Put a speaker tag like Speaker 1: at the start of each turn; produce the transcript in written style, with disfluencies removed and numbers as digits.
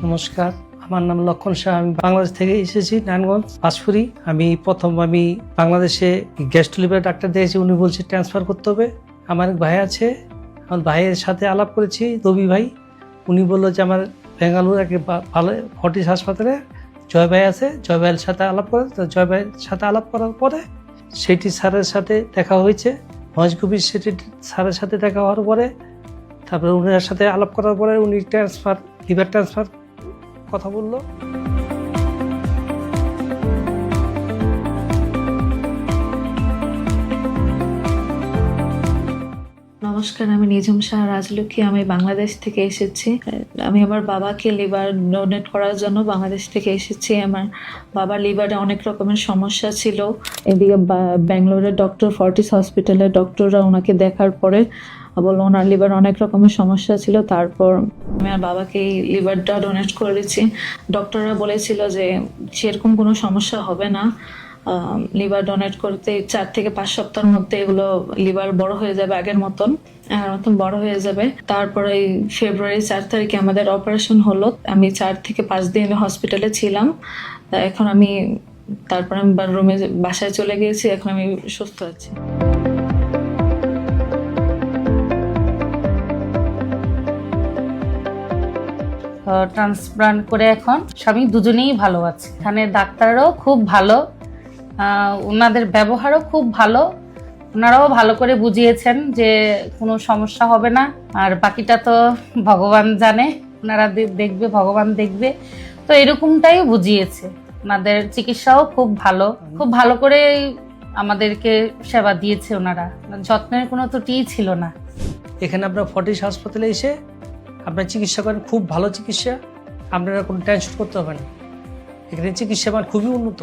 Speaker 1: নমস্কার, আমার নাম লক্ষণ শাহ। আমি বাংলাদেশ থেকে এসেছি, নারায়ণগঞ্জ পাঁচপুরি। আমি বাংলাদেশে গ্যাস্ট্রো লিভার ডাক্তার দেখেছি, উনি বলছে ট্রান্সফার করতে হবে। আমার এক ভাই আছে, আমার ভাইয়ের সাথে আলাপ করেছি, রবি ভাই। উনি বললো যে আমার বেঙ্গালুরু এক ভালো ফর্টিস হাসপাতালে জয় ভাই আছে, জয় ভাইয়ের সাথে আলাপ করে। তো জয় ভাইয়ের সাথে আলাপ করার পরে সেটি স্যারের সাথে দেখা হয়েছে, মহেশ গভীর সেটি স্যারের সাথে দেখা হওয়ার পরে তারপরে উনার সাথে আলাপ করার পরে উনি লিভার ট্রান্সফার কথা বললো।
Speaker 2: নমস্কার, আমি নিঝুম শাহ রাজলক্ষ্মী। আমি বাংলাদেশ থেকে এসেছি। আমি আমার বাবাকে লিভার ডোনেট করার জন্য বাংলাদেশ থেকে এসেছি। আমার বাবার লিভারে অনেক রকমের সমস্যা ছিল। এদিকে ব্যাঙ্গালোরের ডক্টর ফর্টিস হসপিটালের ডক্টররা ওনাকে দেখার পরে বললো ওনার লিভার অনেক রকমের সমস্যা ছিল। তারপর আমি আমার বাবাকে লিভারটা ডোনেট করেছি। ডক্টররা বলেছিল যে সেরকম কোনো সমস্যা হবে না, লিভার ডোনেট করতে 4 থেকে 5 সপ্তাহের মধ্যে এগুলো লিভার বড় হয়ে যাবে, আগের মতন বড় হয়ে যাবে। তারপরে ফেব্রুয়ারি 4 তারিখে আমাদের অপারেশন হলো। আমি 4 থেকে 5 দিন হসপিটালে ছিলাম। এখন আমি বাসায় চলে গিয়েছি। এখন আমি সুস্থ আছি।
Speaker 3: ট্রান্সপ্লান্ট করে এখন স্বামী দুজনেই ভালো আছে। এখানে ডাক্তাররাও খুব ভালো, ওনাদের ব্যবহারও খুব ভালো। ওনারাও ভালো করে বুঝিয়েছেন যে কোনো সমস্যা হবে না, আর বাকিটা তো ভগবান জানে, ওনারা দেখবে, ভগবান দেখবে। তো এরকমটাই বুঝিয়েছে। ওনাদের চিকিৎসাও খুব ভালো করে আমাদেরকে সেবা দিয়েছে ওনারা। যত্নের কোনো ত্রুটিই ছিল না।
Speaker 1: এখানে আপনার ফর্টিস হাসপাতালে এসে আপনার চিকিৎসা করেন, খুব ভালো চিকিৎসা, আপনারা কোনো টেনশন করতে হবে না। এখানে চিকিৎসা মান খুবই উন্নত।